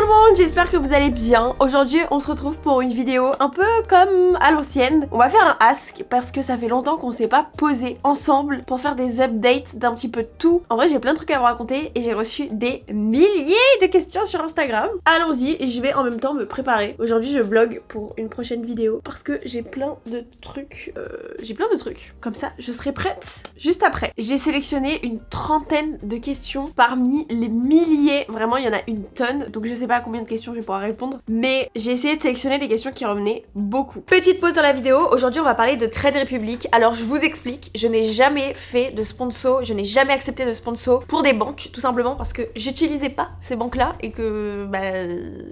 monde, j'espère que vous allez bien. Aujourd'hui, on se retrouve pour une vidéo un peu comme à l'ancienne. On va faire un ask parce que ça fait longtemps qu'on s'est pas posé ensemble pour faire des updates d'un petit peu de tout. En vrai, j'ai plein de trucs à vous raconter et j'ai reçu des milliers de questions sur Instagram. Allons-y, et je vais en même temps me préparer. Aujourd'hui, je vlog pour une prochaine vidéo parce que j'ai plein de trucs. Comme ça, je serai prête juste après. J'ai sélectionné une trentaine de questions parmi les milliers. Vraiment, il y en a une tonne. Donc je sais pas à combien de questions je vais pouvoir répondre, mais j'ai essayé de sélectionner les questions qui revenaient beaucoup. Petite pause dans la vidéo. Aujourd'hui, on va parler de Trade Republic. Alors je vous explique, je n'ai jamais fait de sponsor, je n'ai jamais accepté de sponsor pour des banques, tout simplement parce que j'utilisais pas ces banques-là et que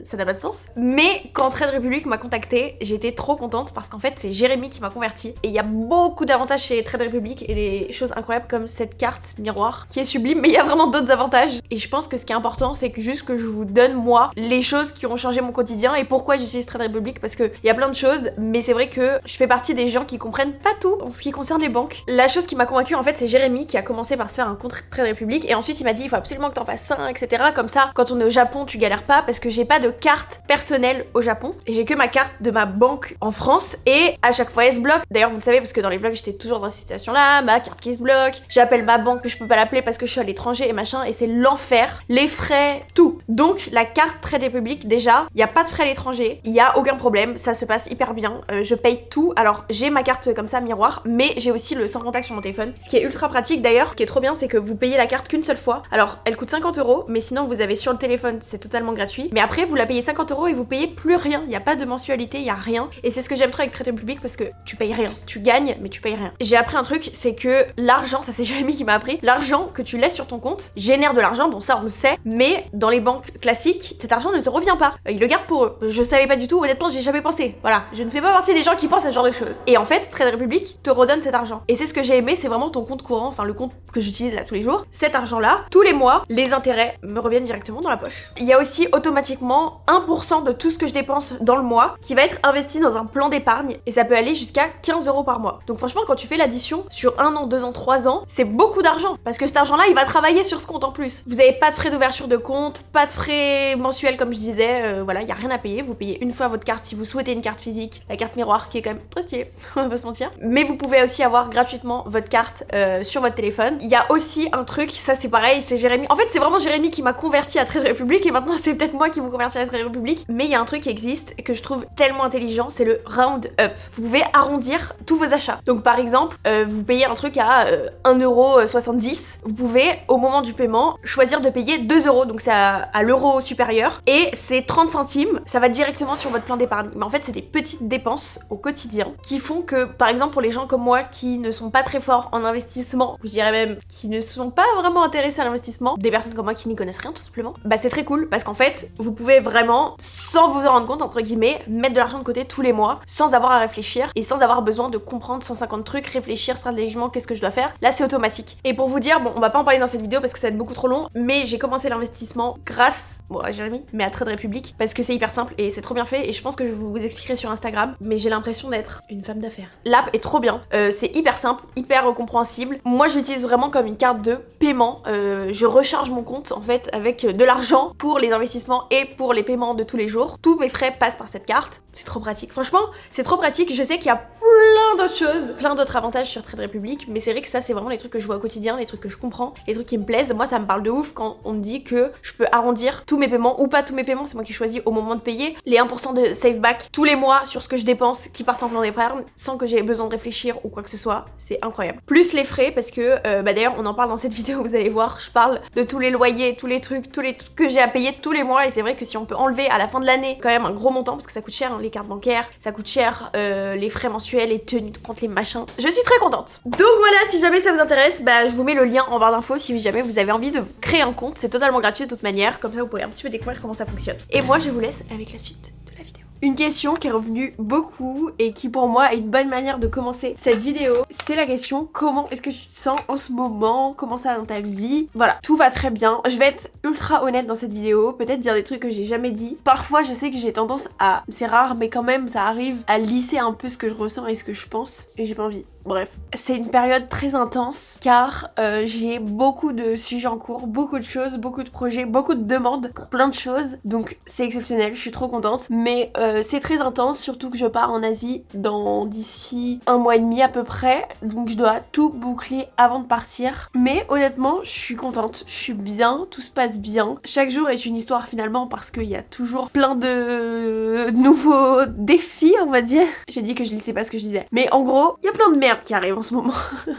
ça n'a pas de sens. Mais quand Trade Republic m'a contactée, j'étais trop contente parce qu'en fait, c'est Jérémy qui m'a convertie et il y a beaucoup d'avantages chez Trade Republic et des choses incroyables comme cette carte miroir qui est sublime, mais il y a vraiment d'autres avantages. Et je pense que ce qui est important, c'est que juste que je vous donne moi les choses qui ont changé mon quotidien et pourquoi j'utilise Trade Republic, parce que il y a plein de choses, mais c'est vrai que je fais partie des gens qui comprennent pas tout en ce qui concerne les banques. La chose qui m'a convaincue en fait, c'est Jérémy qui a commencé par se faire un compte Trade Republic et ensuite il m'a dit il faut absolument que t'en fasses un, etc. Comme ça, quand on est au Japon, tu galères pas parce que j'ai pas de carte personnelle au Japon et j'ai que ma carte de ma banque en France et à chaque fois elle se bloque. D'ailleurs, vous le savez parce que dans les vlogs j'étais toujours dans cette situation là, ma carte qui se bloque, j'appelle ma banque mais je peux pas l'appeler parce que je suis à l'étranger et machin et c'est l'enfer, les frais, tout. Donc la carte Trade Republic, déjà, il y a pas de frais à l'étranger, il y a aucun problème, ça se passe hyper bien, je paye tout. Alors j'ai ma carte comme ça miroir, mais j'ai aussi le sans contact sur mon téléphone, ce qui est ultra pratique. D'ailleurs, ce qui est trop bien, c'est que vous payez la carte qu'une seule fois. Alors elle coûte 50 €, mais sinon vous avez sur le téléphone, c'est totalement gratuit. Mais après vous la payez 50 € et vous payez plus rien, il y a pas de mensualité, il y a rien. Et c'est ce que j'aime trop avec Trade Republic parce que tu payes rien, tu gagnes mais tu payes rien. J'ai appris un truc, c'est que l'argent, ça c'est Jérémy qui m'a appris, l'argent que tu laisses sur ton compte génère de l'argent, bon ça on le sait, mais dans les banques classiques, cet argent ne te revient pas. Ils le gardent pour eux. Je savais pas du tout, honnêtement, j'ai jamais pensé. Voilà, je ne fais pas partie des gens qui pensent à ce genre de choses. Et en fait, Trade Republic te redonne cet argent. Et c'est ce que j'ai aimé, c'est vraiment ton compte courant, enfin le compte que j'utilise là tous les jours. Cet argent-là, tous les mois, les intérêts me reviennent directement dans la poche. Il y a aussi automatiquement 1% de tout ce que je dépense dans le mois qui va être investi dans un plan d'épargne et ça peut aller jusqu'à 15 € par mois. Donc franchement, quand tu fais l'addition sur 1 an, 2 ans, 3 ans, c'est beaucoup d'argent parce que cet argent-là, il va travailler sur ce compte en plus. Vous avez pas de frais d'ouverture de compte, pas de frais mensuels comme je disais, voilà, il y a rien à payer, vous payez une fois votre carte si vous souhaitez une carte physique, la carte miroir qui est quand même très stylée, on va pas se mentir. Mais vous pouvez aussi avoir gratuitement votre carte sur votre téléphone. Il y a aussi un truc, ça c'est pareil, c'est Jérémy. En fait, c'est vraiment Jérémy qui m'a converti à Trade Republic et maintenant c'est peut-être moi qui vous convertir à Trade Republic. Mais il y a un truc qui existe et que je trouve tellement intelligent, c'est le round up. Vous pouvez arrondir tous vos achats. Donc par exemple, vous payez un truc à 1,70 €, vous pouvez au moment du paiement choisir de payer 2 €, donc c'est à l'euro supérieur et c'est 30 centimes, ça va directement sur votre plan d'épargne. Mais en fait, c'est des petites dépenses au quotidien qui font que, par exemple, pour les gens comme moi qui ne sont pas très forts en investissement, je dirais même qui ne sont pas vraiment intéressés à l'investissement, des personnes comme moi qui n'y connaissent rien tout simplement, bah c'est très cool parce qu'en fait, vous pouvez vraiment, sans vous en rendre compte, entre guillemets, mettre de l'argent de côté tous les mois sans avoir à réfléchir et sans avoir besoin de comprendre 150 trucs, réfléchir stratégiquement qu'est-ce que je dois faire. Là, c'est automatique. Et pour vous dire, bon, on va pas en parler dans cette vidéo parce que ça va être beaucoup trop long, mais j'ai commencé l'investissement grâce, bon, à Jérémy, mais à Trade Republic parce que c'est hyper simple et c'est trop bien fait et je pense que je vous expliquerai sur Instagram, mais j'ai l'impression d'être une femme d'affaires. L'app est trop bien, c'est hyper simple, hyper compréhensible. Moi, je l'utilise vraiment comme une carte de paiement. Je recharge mon compte en fait avec de l'argent pour les investissements et pour les paiements de tous les jours. Tous mes frais passent par cette carte. C'est trop pratique. Franchement, c'est trop pratique. Je sais qu'il y a plein d'autres choses, plein d'autres avantages sur Trade Republic, mais c'est vrai que ça, c'est vraiment les trucs que je vois au quotidien, les trucs que je comprends, les trucs qui me plaisent. Moi, ça me parle de ouf quand on me dit que je peux arrondir tous mes paiements ou pas tous mes paiements, c'est moi qui choisis au moment de payer. Les 1% de save back tous les mois sur ce que je dépense qui partent en plan d'épargne sans que j'ai besoin de réfléchir ou quoi que ce soit, c'est incroyable. Plus les frais parce que, d'ailleurs, on en parle dans cette vidéo, vous allez voir, je parle de tous les loyers, tous les trucs que j'ai à payer tous les mois et c'est vrai que si on peut enlever à la fin de l'année quand même un gros montant parce que ça coûte cher, hein, les cartes bancaires, ça coûte cher, les frais mensuels, les tenues de compte, les machins. Je suis très contente. Donc voilà, si jamais ça vous intéresse, je vous mets le lien en barre d'infos si jamais vous avez envie de créer un compte, c'est totalement gratuit de toute manière, comme ça vous pouvez un petit peu découvrir comment ça fonctionne. Et moi je vous laisse avec la suite de la vidéo. Une question qui est revenue beaucoup et qui pour moi est une bonne manière de commencer cette vidéo, c'est la question comment est-ce que tu te sens en ce moment, comment ça va dans ta vie. Voilà, tout va très bien. Je vais être ultra honnête dans cette vidéo, peut-être dire des trucs que j'ai jamais dit. Parfois je sais que j'ai tendance à, c'est rare mais quand même ça arrive, à lisser un peu ce que je ressens et ce que je pense et j'ai pas envie. Bref, c'est une période très intense car j'ai beaucoup de sujets en cours, beaucoup de choses, beaucoup de projets, beaucoup de demandes pour plein de choses. Donc c'est exceptionnel, je suis trop contente. Mais c'est très intense, surtout que je pars en Asie d'ici 1 mois et demi à peu près. Donc je dois tout boucler avant de partir. Mais honnêtement, je suis contente, je suis bien, tout se passe bien. Chaque jour est une histoire finalement parce qu'il y a toujours plein de nouveaux défis, on va dire. J'ai dit que je lisais pas ce que je disais. Mais en gros, il y a plein de merde qui arrive en ce moment.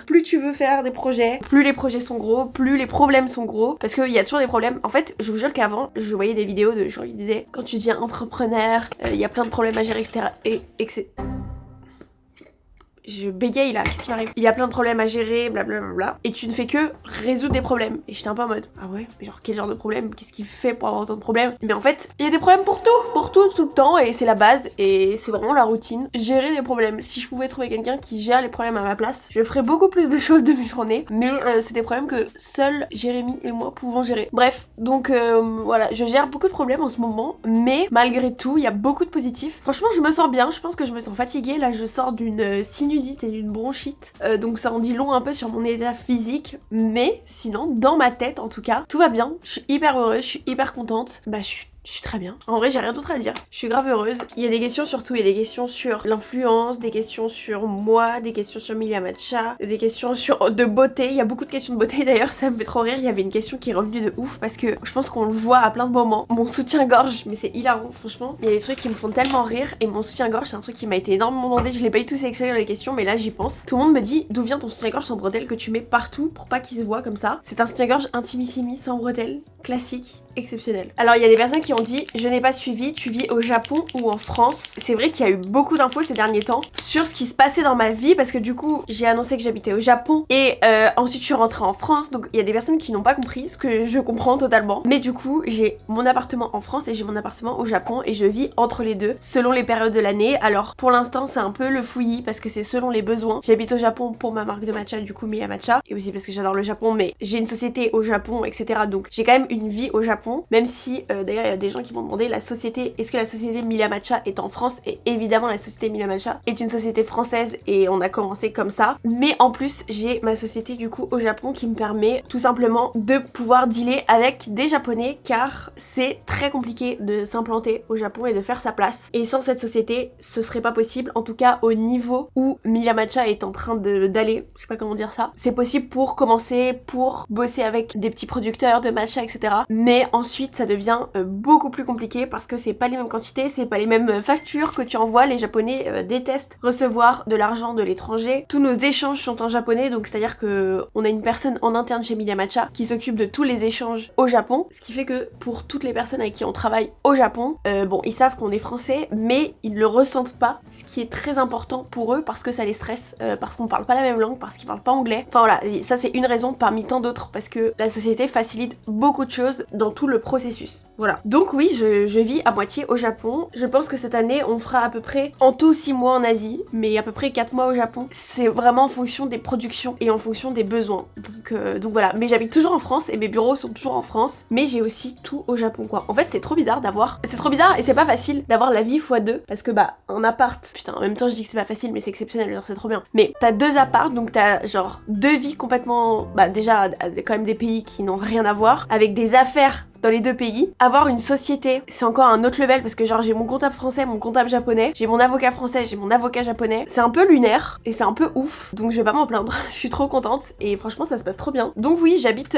Plus tu veux faire des projets, plus les projets sont gros, plus les problèmes sont gros. Parce qu'il y a toujours des problèmes. En fait, je vous jure qu'avant, je voyais des vidéos de gens qui disaient quand tu deviens entrepreneur, il y a plein de problèmes à gérer, etc. Et que c'est... Je bégaye là, qu'est-ce qui m'arrive? Il y a plein de problèmes à gérer, blablabla. Et tu ne fais que résoudre des problèmes. Et j'étais un peu en mode, ah ouais, mais genre quel genre de problème? Qu'est-ce qu'il fait pour avoir autant de problèmes? Mais en fait, il y a des problèmes pour tout le temps. Et c'est la base. Et c'est vraiment la routine. Gérer des problèmes. Si je pouvais trouver quelqu'un qui gère les problèmes à ma place, je ferais beaucoup plus de choses de mes journées. Mais c'est des problèmes que seuls Jérémy et moi pouvons gérer. Bref, donc voilà, je gère beaucoup de problèmes en ce moment. Mais malgré tout, il y a beaucoup de positifs. Franchement, je me sens bien. Je pense que je me sens fatiguée. Là, je sors d'une sinusite et d'une bronchite, donc ça en dit long un peu sur mon état physique, mais sinon dans ma tête en tout cas tout va bien, je suis hyper heureuse, je suis hyper contente, bah je suis très bien. En vrai, j'ai rien d'autre à dire. Je suis grave heureuse. Il y a des questions sur tout. Il y a des questions sur l'influence, des questions sur moi, des questions sur Milia Matcha, des questions sur de beauté. Il y a beaucoup de questions de beauté d'ailleurs, ça me fait trop rire. Il y avait une question qui est revenue de ouf parce que je pense qu'on le voit à plein de moments. Mon soutien-gorge, mais c'est hilarant, franchement. Il y a des trucs qui me font tellement rire et mon soutien-gorge, c'est un truc qui m'a été énormément demandé. Je l'ai pas eu tout sélectionné dans les questions, mais là j'y pense. Tout le monde me dit d'où vient ton soutien-gorge sans bretelles que tu mets partout pour pas qu'il se voit comme ça. C'est un soutien-gorge intimissimi sans bretelles, classique, exceptionnel. Alors il y a des personnes qui ont dit je n'ai pas suivi, tu vis au Japon ou en France. C'est vrai qu'il y a eu beaucoup d'infos ces derniers temps sur ce qui se passait dans ma vie parce que du coup j'ai annoncé que j'habitais au Japon et ensuite je suis rentrée en France, donc il y a des personnes qui n'ont pas compris, ce que je comprends totalement. Mais du coup j'ai mon appartement en France et j'ai mon appartement au Japon et je vis entre les deux selon les périodes de l'année. Alors pour l'instant c'est un peu le fouillis parce que c'est selon les besoins. J'habite au Japon pour ma marque de matcha, du coup Milia Matcha, et aussi parce que j'adore le Japon, mais j'ai une société au Japon, etc. Donc j'ai quand même une vie au Japon, même si d'ailleurs il y a des gens qui m'ont demandé la société, est-ce que la société Milia Matcha est en France? Et évidemment la société Milia Matcha est une société française et on a commencé comme ça, mais en plus j'ai ma société du coup au Japon qui me permet tout simplement de pouvoir dealer avec des japonais car c'est très compliqué de s'implanter au Japon et de faire sa place, et sans cette société ce serait pas possible, en tout cas au niveau où Milia Matcha est en train d'aller, je sais pas comment dire ça. C'est possible pour commencer, pour bosser avec des petits producteurs de matcha, etc. Mais ensuite ça devient beaucoup plus compliqué parce que c'est pas les mêmes quantités, c'est pas les mêmes factures que tu envoies. Les japonais détestent recevoir de l'argent de l'étranger. Tous nos échanges sont en japonais, donc c'est à dire que on a une personne en interne chez Milia Matcha qui s'occupe de tous les échanges au Japon, ce qui fait que pour toutes les personnes avec qui on travaille au Japon, bon ils savent qu'on est français mais ils le ressentent pas, ce qui est très important pour eux parce que ça les stresse, parce qu'on parle pas la même langue, parce qu'ils parlent pas anglais. Enfin voilà, ça c'est une raison parmi tant d'autres parce que la société facilite beaucoup de choses dans tout le processus. Voilà. Donc oui, je vis à moitié au Japon. Je pense que cette année, on fera à peu près en tout 6 mois en Asie, mais à peu près 4 mois au Japon. C'est vraiment en fonction des productions et en fonction des besoins. Donc voilà. Mais j'habite toujours en France et mes bureaux sont toujours en France, mais j'ai aussi tout au Japon quoi. En fait, c'est trop bizarre d'avoir... C'est trop bizarre et c'est pas facile d'avoir la vie x2 parce que bah, un appart... Putain, en même temps, je dis que c'est pas facile, mais c'est exceptionnel, genre c'est trop bien. Mais t'as 2 apparts, donc t'as genre 2 vies complètement... Bah déjà, quand même des pays qui n'ont rien à voir, avec des affaires dans les 2 pays. Avoir une société, c'est encore un autre level parce que genre j'ai mon comptable français, mon comptable japonais, j'ai mon avocat français, j'ai mon avocat japonais. C'est un peu lunaire et c'est un peu ouf, donc je vais pas m'en plaindre. Je suis trop contente et franchement ça se passe trop bien. Donc oui, j'habite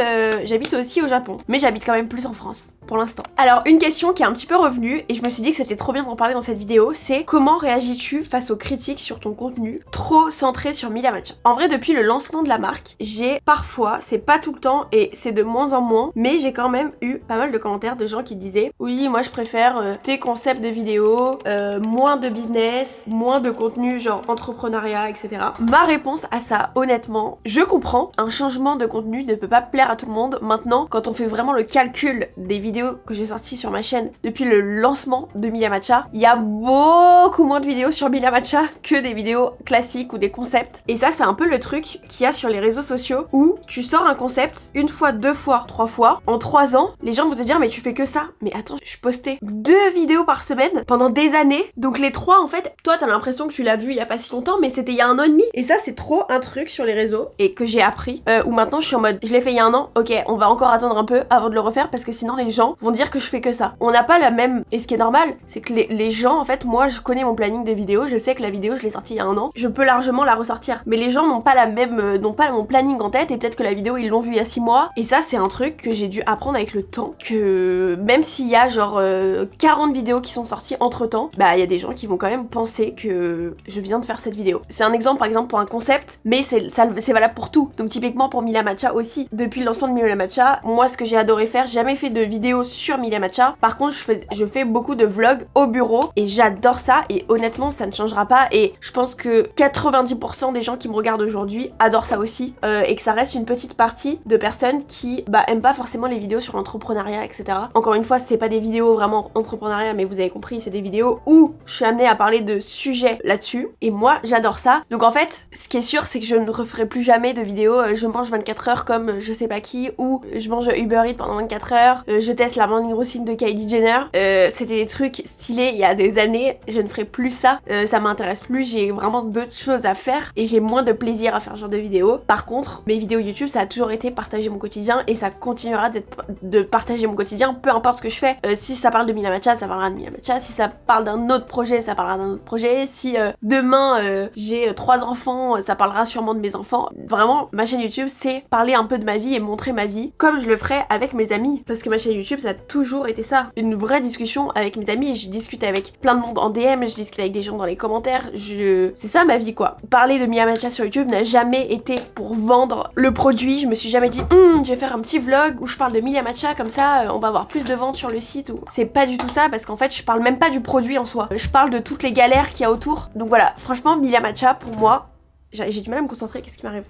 aussi au Japon, mais j'habite quand même plus en France pour l'instant. Alors une question qui est un petit peu revenue et je me suis dit que c'était trop bien d'en parler dans cette vidéo, c'est comment réagis-tu face aux critiques sur ton contenu trop centré sur Milia Matcha? En vrai, depuis le lancement de la marque, j'ai parfois, c'est pas tout le temps et c'est de moins en moins, mais j'ai quand même eu pas mal de commentaires de gens qui disaient oui, moi je préfère tes concepts de vidéos, moins de business, moins de contenu genre entrepreneuriat, etc. Ma réponse à ça, honnêtement, je comprends, un changement de contenu ne peut pas plaire à tout le monde. Maintenant, quand on fait vraiment le calcul des vidéos que j'ai sorties sur ma chaîne depuis le lancement de Milia Matcha, il y a beaucoup moins de vidéos sur Milia Matcha que des vidéos classiques ou des concepts. Et ça, c'est un peu le truc qu'il y a sur les réseaux sociaux où tu sors un concept une fois, 2 fois, 3 fois, en 3 ans, les gens gens vont te dire mais tu fais que ça. Mais attends, je postais 2 vidéos par semaine pendant des années. Donc les 3 en fait, toi t'as l'impression que tu l'as vu il y a pas si longtemps, mais c'était il y a 1 an et demi. Et ça c'est trop un truc sur les réseaux et que j'ai appris. Où maintenant je suis en mode, je l'ai fait il y a 1 an, ok, on va encore attendre un peu avant de le refaire parce que sinon les gens vont dire que je fais que ça. On n'a pas la même... Et ce qui est normal, c'est que les gens, en fait, moi je connais mon planning des vidéos, je sais que la vidéo je l'ai sortie il y a 1 an, je peux largement la ressortir. Mais les gens n'ont pas la même... n'ont pas mon planning en tête et peut-être que la vidéo ils l'ont vue il y a 6 mois. Et ça c'est un truc que j'ai dû apprendre avec le temps, que même s'il y a genre 40 vidéos qui sont sorties entre temps, bah il y a des gens qui vont quand même penser que je viens de faire cette vidéo. C'est un exemple par exemple pour un concept, mais c'est valable pour tout. Donc typiquement pour Milia Matcha aussi. Depuis le lancement de Milia Matcha, moi ce que j'ai adoré faire, j'ai jamais fait de vidéos sur Milia Matcha. Par contre je fais beaucoup de vlogs au bureau et j'adore ça et honnêtement ça ne changera pas et je pense que 90% des gens qui me regardent aujourd'hui adorent ça aussi et que ça reste une petite partie de personnes qui aiment pas forcément les vidéos sur l'entrepreneuriat, etc. Encore une fois, c'est pas des vidéos vraiment entrepreneuriat, mais vous avez compris, c'est des vidéos où je suis amenée à parler de sujets là-dessus et moi j'adore ça. Donc en fait, ce qui est sûr, c'est que je ne referai plus jamais de vidéos je mange 24 heures comme je sais pas qui, ou je mange Uber Eats pendant 24 heures, je teste la morning routine de Kylie Jenner. C'était des trucs stylés il y a des années, je ne ferai plus ça, ça m'intéresse plus, j'ai vraiment d'autres choses à faire et j'ai moins de plaisir à faire ce genre de vidéos. Par contre, mes vidéos YouTube, ça a toujours été partager mon quotidien et ça continuera de partager mon quotidien, peu importe ce que je fais. Si ça parle de Milia Matcha, ça parlera de Milia Matcha, si ça parle d'un autre projet, ça parlera d'un autre projet, si demain j'ai 3 enfants, ça parlera sûrement de mes enfants. Vraiment, ma chaîne YouTube, c'est parler un peu de ma vie et montrer ma vie comme je le ferais avec mes amis. Parce que ma chaîne YouTube, ça a toujours été ça. Une vraie discussion avec mes amis. Je discute avec plein de monde en DM, je discute avec des gens dans les commentaires. C'est ça ma vie, quoi. Parler de Milia Matcha sur YouTube n'a jamais été pour vendre le produit. Je me suis jamais dit, je vais faire un petit vlog où je parle de Milia Matcha, comme ça, on va avoir plus de ventes sur le site. Ou... C'est pas du tout ça, parce qu'en fait, je parle même pas du produit en soi. Je parle de toutes les galères qu'il y a autour. Donc voilà, franchement, Milia Matcha, pour moi, j'ai du mal à me concentrer. Qu'est-ce qui m'arrive?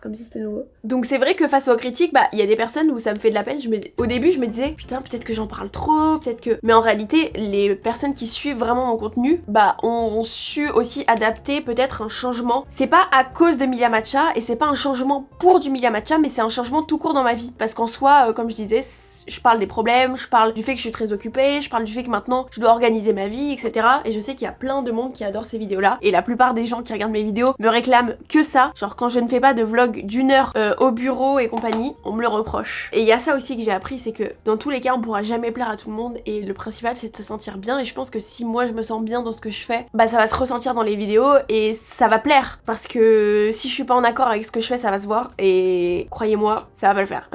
Comme si c'était nouveau. Donc c'est vrai que face aux critiques, il y a des personnes où ça me fait de la peine. Au début, je me disais, putain, peut-être que j'en parle trop, peut-être que... Mais en réalité, les personnes qui suivent vraiment mon contenu, ont su aussi adapter peut-être un changement. C'est pas à cause de Milia Matcha, et c'est pas un changement pour du Milia Matcha, mais c'est un changement tout court dans ma vie. Parce qu'en soi, comme je disais, je parle des problèmes, je parle du fait que je suis très occupée, je parle du fait que maintenant, je dois organiser ma vie, etc. Et je sais qu'il y a plein de monde qui adore ces vidéos-là. Et la plupart des gens qui regardent mes vidéos me réclament que ça. Genre quand je ne fais pas de vlog d'1 heure au bureau et compagnie, on me le reproche. Et il y a ça aussi que j'ai appris, c'est que dans tous les cas on pourra jamais plaire à tout le monde et le principal c'est de se sentir bien et je pense que si moi je me sens bien dans ce que je fais, ça va se ressentir dans les vidéos et ça va plaire parce que si je suis pas en accord avec ce que je fais ça va se voir et croyez-moi ça va pas le faire.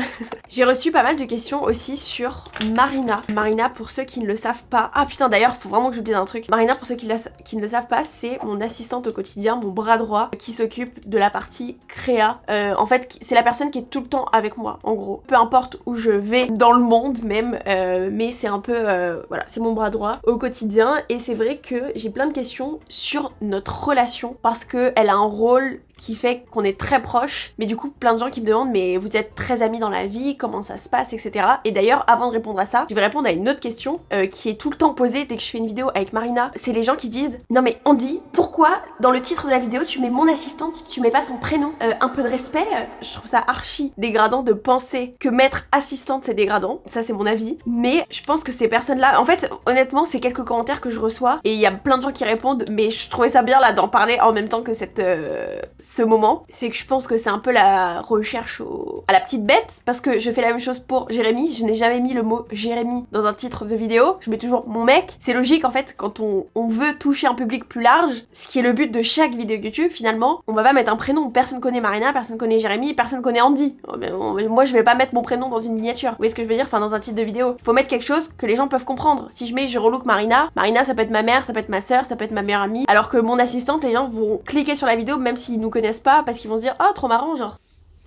J'ai reçu pas mal de questions aussi sur Marina. Marina, pour ceux qui ne le savent pas, ah putain d'ailleurs faut vraiment que je vous dise un truc. Marina, pour ceux qui ne le savent pas, c'est mon assistante au quotidien, mon bras droit qui s'occupe de la partie créa. En fait, c'est la personne qui est tout le temps avec moi, en gros. Peu importe où je vais dans le monde même, mais c'est un peu, voilà, c'est mon bras droit au quotidien. Et c'est vrai que j'ai plein de questions sur notre relation parce que elle a un rôle qui fait qu'on est très proches, mais du coup plein de gens qui me demandent mais vous êtes très amis dans la vie, comment ça se passe, etc. Et d'ailleurs avant de répondre à ça, je vais répondre à une autre question qui est tout le temps posée dès que je fais une vidéo avec Marina. C'est les gens qui disent non mais Andy, pourquoi dans le titre de la vidéo tu mets mon assistante, tu mets pas son prénom, un peu de respect. Je trouve ça archi dégradant de penser que mettre assistante c'est dégradant, ça c'est mon avis, mais je pense que ces personnes là, en fait honnêtement c'est quelques commentaires que je reçois et il y a plein de gens qui répondent, mais je trouvais ça bien là d'en parler en même temps que ce moment, c'est que je pense que c'est un peu la recherche à la petite bête, parce que je fais la même chose pour Jérémy, je n'ai jamais mis le mot Jérémy dans un titre de vidéo, je mets toujours mon mec. C'est logique en fait, quand on veut toucher un public plus large, ce qui est le but de chaque vidéo YouTube finalement, on va pas mettre un prénom, personne connaît Marina, personne connaît Jérémy, personne connaît Andy. Moi je vais pas mettre mon prénom dans une miniature, vous voyez ce que je veux dire, enfin dans un titre de vidéo. Faut mettre quelque chose que les gens peuvent comprendre. Si je mets je relook Marina, ça peut être ma mère, ça peut être ma soeur, ça peut être ma meilleure amie, alors que mon assistante, les gens vont cliquer sur la vidéo même s'ils nous connaissent pas parce qu'ils vont se dire oh trop marrant, genre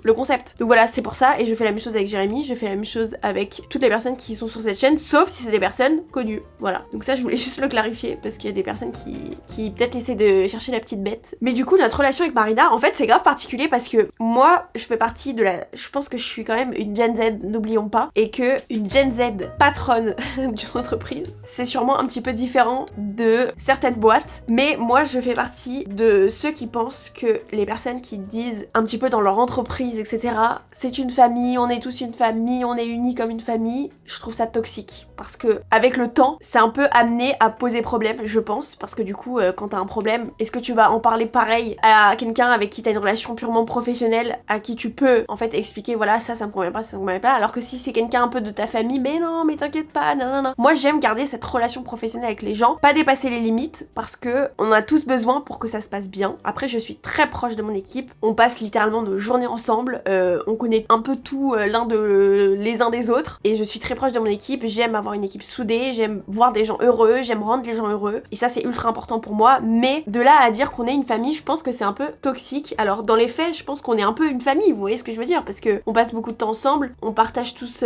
le concept. Donc voilà, c'est pour ça, et je fais la même chose avec Jérémy, je fais la même chose avec toutes les personnes qui sont sur cette chaîne, sauf si c'est des personnes connues. Voilà. Donc ça, je voulais juste le clarifier, parce qu'il y a des personnes qui peut-être essaient de chercher la petite bête. Mais du coup, notre relation avec Marina, en fait, c'est grave particulier parce que moi, je fais partie de je pense que je suis quand même une Gen Z, n'oublions pas, et que une Gen Z patronne d'une entreprise, c'est sûrement un petit peu différent de certaines boîtes, mais moi, je fais partie de ceux qui pensent que les personnes qui disent un petit peu dans leur entreprise l'église, etc. C'est une famille, on est tous une famille, on est unis comme une famille. Je trouve ça toxique parce que avec le temps, c'est un peu amené à poser problème, je pense, parce que du coup, quand t'as un problème, est-ce que tu vas en parler pareil à quelqu'un avec qui t'as une relation purement professionnelle, à qui tu peux en fait expliquer voilà ça me convient pas, ça me convient pas, alors que si c'est quelqu'un un peu de ta famille, mais non, mais t'inquiète pas, non. Moi j'aime garder cette relation professionnelle avec les gens, pas dépasser les limites, parce que on a tous besoin pour que ça se passe bien. Après je suis très proche de mon équipe, on passe littéralement nos journées ensemble, on connaît un peu tout les uns des autres, et je suis très proche de mon équipe, j'aime avoir une équipe soudée, j'aime voir des gens heureux, j'aime rendre les gens heureux, et ça c'est ultra important pour moi, mais de là à dire qu'on est une famille, je pense que c'est un peu toxique. Alors dans les faits, je pense qu'on est un peu une famille, vous voyez ce que je veux dire, parce que on passe beaucoup de temps ensemble, on partage tous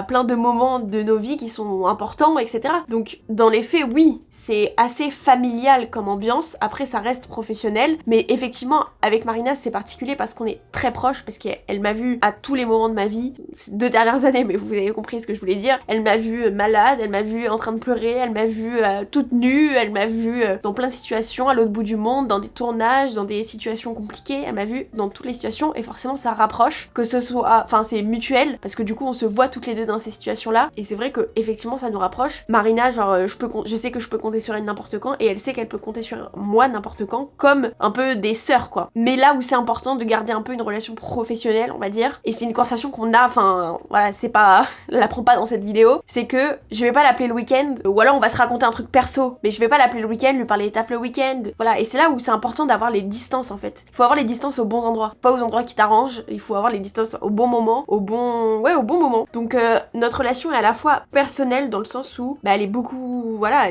plein de moments de nos vies qui sont importants, etc. Donc dans les faits, oui, c'est assez familial comme ambiance, après ça reste professionnel, mais effectivement avec Marina c'est particulier parce qu'on est très proches, parce qu'elle m'a vu à tous les moments de ma vie, ces 2 dernières années, mais vous avez compris ce que je voulais dire. Elle m'a vu malade, elle m'a vu en train de pleurer, elle m'a vu toute nue, elle m'a vu dans plein de situations à l'autre bout du monde, dans des tournages, dans des situations compliquées, elle m'a vu dans toutes les situations, et forcément ça rapproche, que ce soit, enfin c'est mutuel, parce que du coup on se voit toutes les deux dans ces situations là, et c'est vrai que effectivement ça nous rapproche. Marina, genre je sais que je peux compter sur elle n'importe quand, et elle sait qu'elle peut compter sur moi n'importe quand, comme un peu des sœurs quoi. Mais là où c'est important de garder un peu une relation professionnelle, on va dire, et c'est une conversation qu'on a, enfin voilà, c'est pas, la prends pas dans cette vidéo, c'est que je vais pas l'appeler le week-end, ou alors on va se raconter un truc perso, mais je vais pas l'appeler le week-end, lui parler taf le week-end, voilà, et c'est là où c'est important d'avoir les distances en fait. Il faut avoir les distances aux bons endroits, pas aux endroits qui t'arrangent, il faut avoir les distances au bon moment, au bon moment. Donc notre relation est à la fois personnelle dans le sens où elle est beaucoup, voilà,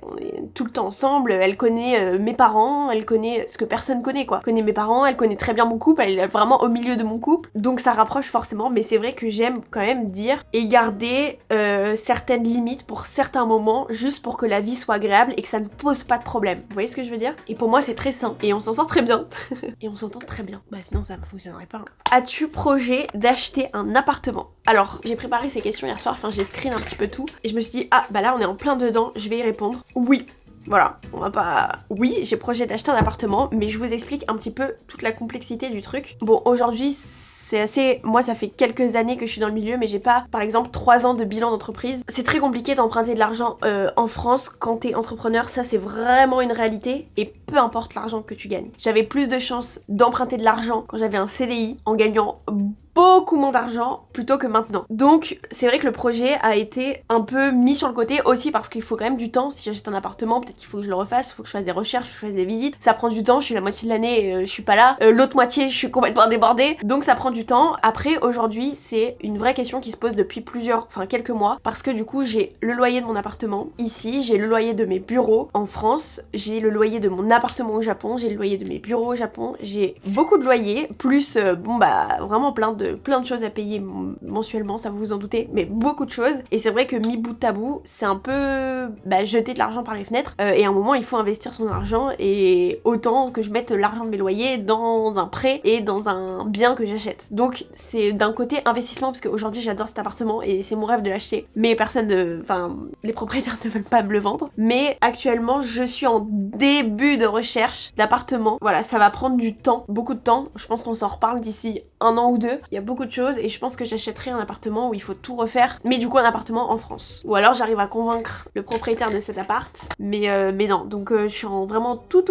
on est tout le temps ensemble, elle connaît mes parents, elle connaît ce que personne connaît quoi. Elle connaît mes parents, elle connaît très bien mon couple, elle est vraiment au milieu de mon couple, donc ça rapproche forcément, mais c'est vrai que j'aime quand même dire et garder certaines limites pour certains moments, juste pour que la vie soit agréable et que ça ne pose pas de problème. Vous voyez ce que je veux dire? Et pour moi c'est très sain, et on s'en sort très bien. Et on s'entend très bien. Bah sinon ça ne fonctionnerait pas. As-tu projet d'acheter un appartement? Alors, j'ai préparé ces questions hier soir, enfin j'ai screen un petit peu tout, et je me suis dit, ah bah là on est en plein dedans, je vais y répondre. Oui. Voilà, on va pas... Oui, j'ai projet d'acheter un appartement, mais je vous explique un petit peu toute la complexité du truc. Bon, aujourd'hui, c'est assez... Moi, ça fait quelques années que je suis dans le milieu, mais j'ai pas, par exemple, 3 ans de bilan d'entreprise. C'est très compliqué d'emprunter de l'argent en France quand t'es entrepreneur, ça c'est vraiment une réalité, et peu importe l'argent que tu gagnes. J'avais plus de chances d'emprunter de l'argent quand j'avais un CDI, en gagnant beaucoup moins d'argent plutôt que maintenant. Donc c'est vrai que le projet a été un peu mis sur le côté aussi parce qu'il faut quand même du temps. Si j'achète un appartement, peut-être qu'il faut que je le refasse, il faut que je fasse des recherches, que je fasse des visites. Ça prend du temps, je suis la moitié de l'année, je suis pas là. L'autre moitié, je suis complètement débordée. Donc ça prend du temps. Après, aujourd'hui, c'est une vraie question qui se pose depuis quelques mois, parce que du coup, j'ai le loyer de mon appartement ici, j'ai le loyer de mes bureaux en France, j'ai le loyer de mon appartement au Japon, j'ai le loyer de mes bureaux au Japon, j'ai beaucoup de loyers, plus vraiment plein de choses à payer mensuellement, ça vous vous en doutez, mais beaucoup de choses. Et c'est vrai que mis bout à bout, c'est un peu jeter de l'argent par les fenêtres, et à un moment il faut investir son argent, et autant que je mette l'argent de mes loyers dans un prêt et dans un bien que j'achète. Donc c'est d'un côté investissement, parce qu'aujourd'hui j'adore cet appartement et c'est mon rêve de l'acheter, mais les propriétaires ne veulent pas me le vendre. Mais actuellement je suis en début de recherche d'appartement. Voilà, ça va prendre du temps, beaucoup de temps. Je pense qu'on s'en reparle d'ici 1 an ou 2. Il y a beaucoup de choses, et je pense que j'achèterai un appartement où il faut tout refaire, mais du coup un appartement en France. Ou alors j'arrive à convaincre le propriétaire de cet appart, mais non. Donc je suis en vraiment tout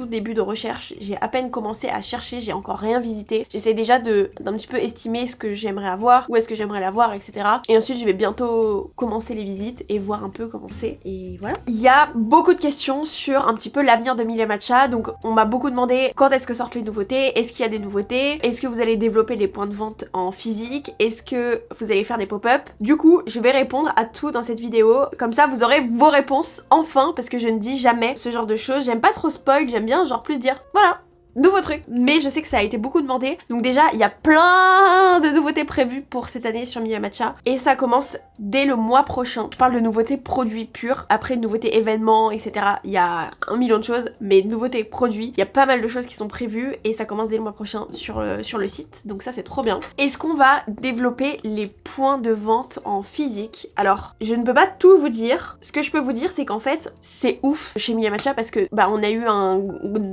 début de recherche. J'ai à peine commencé à chercher, j'ai encore rien visité. J'essaie déjà d'un petit peu estimer ce que j'aimerais avoir, où est-ce que j'aimerais l'avoir, etc. Et ensuite je vais bientôt commencer les visites et voir un peu comment c'est, et voilà. Il y a beaucoup de questions sur un petit peu l'avenir de Milia Matcha, donc on m'a beaucoup demandé quand est-ce que sortent les nouveautés, est-ce qu'il y a des nouveautés, est-ce que vous allez développer les points de vente en physique, est-ce que vous allez faire des pop-up. Du coup, je vais répondre à tout dans cette vidéo, comme ça vous aurez vos réponses enfin, parce que je ne dis jamais ce genre de choses, j'aime pas trop spoil, j'aime bien genre plus dire voilà, nouveau truc. Mais je sais que ça a été beaucoup demandé, donc déjà il y a plein de nouveautés prévues pour cette année sur Milia Matcha, et ça commence dès le mois prochain. Je parle de nouveautés produits purs, après de nouveautés événements, etc. Il y a 1 million de choses, mais nouveautés produits, il y a pas mal de choses qui sont prévues, et ça commence dès le mois prochain sur le site, donc ça c'est trop bien. Est-ce qu'on va développer les points de vente en physique? Alors, je ne peux pas tout vous dire. Ce que je peux vous dire, c'est qu'en fait, c'est ouf chez Milia Matcha, parce que on a eu un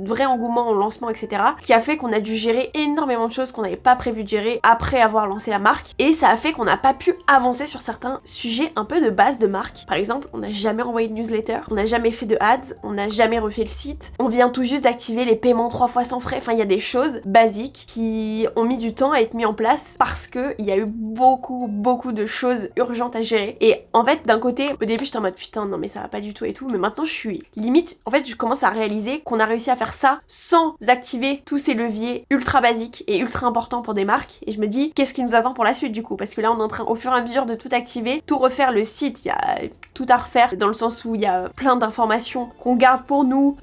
vrai engouement au lancement, etc. qui a fait qu'on a dû gérer énormément de choses qu'on n'avait pas prévu de gérer après avoir lancé la marque, et ça a fait qu'on n'a pas pu avancer sur certains sujets un peu de base de marque. Par exemple, on n'a jamais envoyé de newsletter, on n'a jamais fait de ads, on n'a jamais refait le site, on vient tout juste d'activer les paiements 3 fois sans frais, enfin il y a des choses basiques qui ont mis du temps à être mis en place parce que il y a eu beaucoup de choses urgentes à gérer. Et en fait, d'un côté, au début j'étais en mode putain non mais ça va pas du tout et tout, mais maintenant je suis limite, en fait je commence à réaliser qu'on a réussi à faire ça sans activer tous ces leviers ultra basiques et ultra importants pour des marques, et je me dis qu'est-ce qui nous attend pour la suite du coup, parce que là on est en train au fur et à mesure de tout activer, tout refaire, le site, il y a tout à refaire dans le sens où il y a plein d'informations qu'on garde pour nous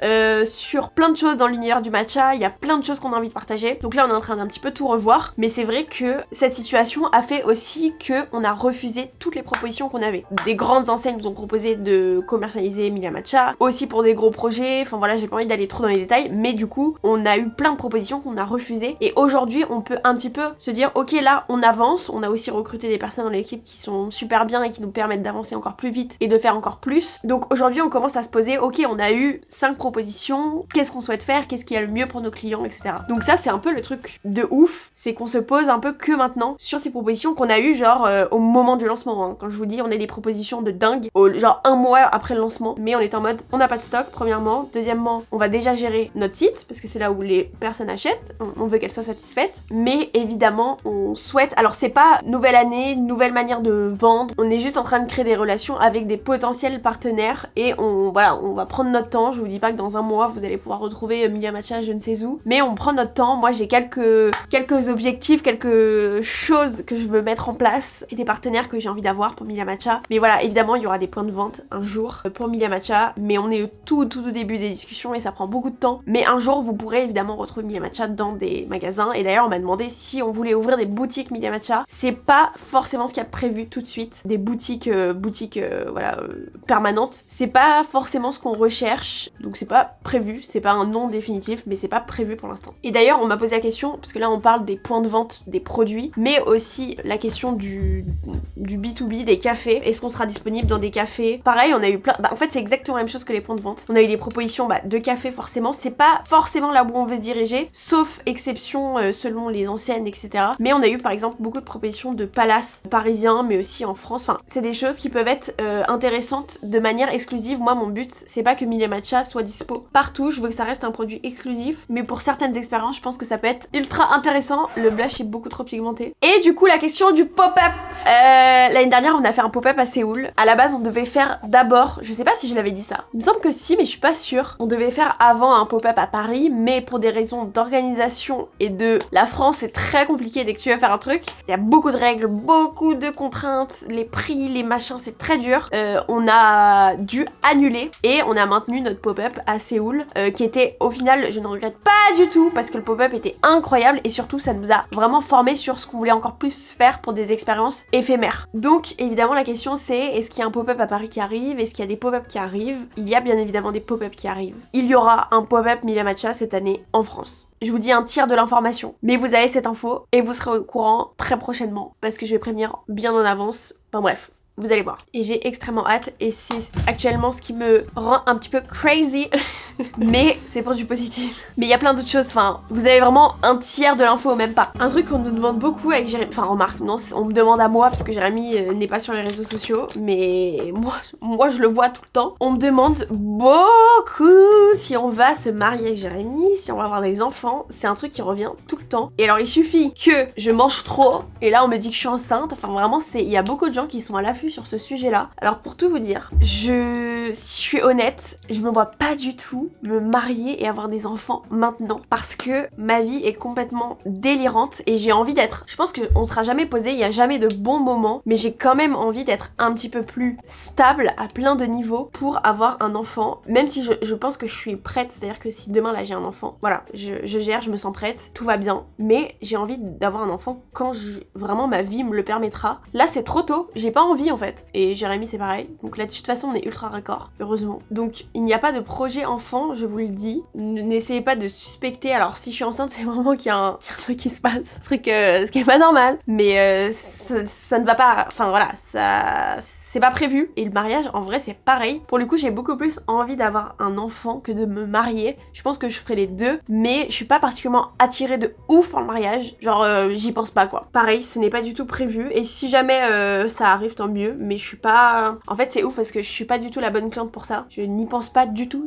sur plein de choses dans l'univers du matcha, il y a plein de choses qu'on a envie de partager, donc là on est en train d'un petit peu tout revoir, mais c'est vrai que cette situation a fait aussi que on a refusé toutes les propositions qu'on avait. Des grandes enseignes nous ont proposé de commercialiser Emilia Matcha, aussi pour des gros projets, enfin voilà, j'ai pas envie d'aller trop dans les détails, mais du coup on a eu plein de propositions qu'on a refusées, et aujourd'hui on peut un petit peu se dire ok là on avance, on a aussi recruté des personnes dans l'équipe qui sont super bien et qui nous permettent d'avancer encore plus vite et de faire encore plus. Donc aujourd'hui on commence à se poser ok on a eu 5 propositions, qu'est-ce qu'on souhaite faire, qu'est-ce qui est le mieux pour nos clients, etc. Donc ça c'est un peu le truc de ouf, c'est qu'on se pose un peu que maintenant sur ces propositions qu'on a eu genre au moment du lancement, hein. Quand je vous dis on a des propositions de dingue, genre un mois après le lancement, mais on est en mode on n'a pas de stock premièrement, deuxièmement on va déjà gérer notre site parce que c'est là où les personnes achètent, on veut qu'elles soient satisfaites, mais évidemment on souhaite, alors c'est pas nouvelle année, nouvelle manière de vendre, on est juste en train de créer des relations avec des potentiels partenaires et on va prendre notre temps. Je vous dis pas que dans un mois vous allez pouvoir retrouver Emilia Matcha je ne sais où, mais on prend notre temps. Moi j'ai quelques objectifs, quelques choses que je veux mettre en place et des partenaires que j'ai envie d'avoir pour Emilia Matcha, mais voilà évidemment il y aura des points de vente un jour pour Emilia Matcha, mais on est au tout début des discussions et ça prend beaucoup de temps, mais un jour vous pourrez évidemment retrouver Emilia Matcha dans des magasins, et d'ailleurs on m'a demandé si on voulait ouvrir des boutiques Emilia Matcha. C'est pas forcément ce qu'il y a de prévu tout de suite, des boutiques permanentes, c'est pas forcément ce qu'on recherche, donc c'est pas prévu, c'est pas un nom définitif, mais c'est pas prévu pour l'instant. Et d'ailleurs on m'a posé la question, parce que là on parle des points de vente des produits, mais aussi la question du B2B, des cafés, est-ce qu'on sera disponible dans des cafés, pareil on a eu plein, en fait c'est exactement la même chose que les points de vente, on a eu des propositions de café forcément, c'est pas forcément là où on veut se diriger, sauf exception selon les enseignes, etc. Mais on a eu par exemple beaucoup de propositions de palaces parisiens, mais aussi en France, enfin c'est des choses qui peuvent être intéressantes de manière exclusive. Moi mon but c'est pas que Emilia Matcha soit dispo partout, je veux que ça reste un produit exclusif, mais pour certaines expériences je pense que ça peut être ultra intéressant. Le blush est beaucoup trop pigmenté. Et du coup la question du pop-up, l'année dernière on a fait un pop-up à Séoul. À la base on devait faire d'abord, je sais pas si je l'avais dit ça, il me semble que si mais je suis pas sûre, on devait faire avant un pop-up à Paris, mais pour des raisons d'organisation et de la France c'est très compliqué dès que tu veux faire un truc, il y a beaucoup de règles, beaucoup de contraintes, les prix, les machins, c'est très dur. On a dû annuler et on a maintenu notre pop-up à Séoul qui était au final, je ne regrette pas du tout parce que le pop-up était incroyable et surtout ça nous a vraiment formé sur ce qu'on voulait encore plus faire pour des expériences éphémères. Donc évidemment la question c'est est-ce qu'il y a un pop-up à Paris qui arrive, est-ce qu'il y a des pop-up qui arrivent? Il y a bien évidemment des pop-up qui arrivent. Il y aura un pop-up Emilia Matcha cette année en France. Je vous dis un tiers de l'information, mais vous avez cette info et vous serez au courant très prochainement parce que je vais prévenir bien en avance. Enfin bref, vous allez voir. Et j'ai extrêmement hâte et c'est actuellement ce qui me rend un petit peu crazy. Mais c'est pour du positif. Mais il y a plein d'autres choses, enfin, vous avez vraiment un tiers de l'info, même pas. Un truc qu'on nous demande beaucoup avec Jérémy, enfin remarque, non, on me demande à moi parce que Jérémy n'est pas sur les réseaux sociaux, mais moi je le vois tout le temps. On me demande beaucoup si on va se marier avec Jérémy, si on va avoir des enfants, c'est un truc qui revient tout le temps. Et alors il suffit que je mange trop, et là on me dit que je suis enceinte, enfin vraiment il y a beaucoup de gens qui sont à l'affût sur ce sujet-là. Alors pour tout vous dire, si je suis honnête, je me vois pas du tout me marier et avoir des enfants maintenant parce que ma vie est complètement délirante et j'ai envie d'être, je pense qu'on sera jamais posé, il y a jamais de bons moments, mais j'ai quand même envie d'être un petit peu plus stable à plein de niveaux pour avoir un enfant, même si je pense que je suis prête, c'est-à-dire que si demain là j'ai un enfant, voilà, je gère, je me sens prête, tout va bien, mais j'ai envie d'avoir un enfant quand vraiment ma vie me le permettra. Là c'est trop tôt, j'ai pas envie en fait, et Jérémy c'est pareil, donc là-dessus de toute façon on est ultra raccord. encore, heureusement. Donc il n'y a pas de projet enfant, je vous le dis. N'essayez pas de suspecter. Alors si je suis enceinte, c'est vraiment qu'il y a un truc qui se passe, un truc ce qui est pas normal. Mais ça ne va pas. Enfin voilà, ça c'est pas prévu. Et le mariage, en vrai, c'est pareil. Pour le coup, j'ai beaucoup plus envie d'avoir un enfant que de me marier. Je pense que je ferai les deux, mais je suis pas particulièrement attirée de ouf par le mariage. Genre, j'y pense pas quoi. Pareil, ce n'est pas du tout prévu. Et si jamais ça arrive, tant mieux. Mais je suis pas. En fait, c'est ouf parce que je suis pas du tout la bonne cliente pour ça. Je n'y pense pas du tout.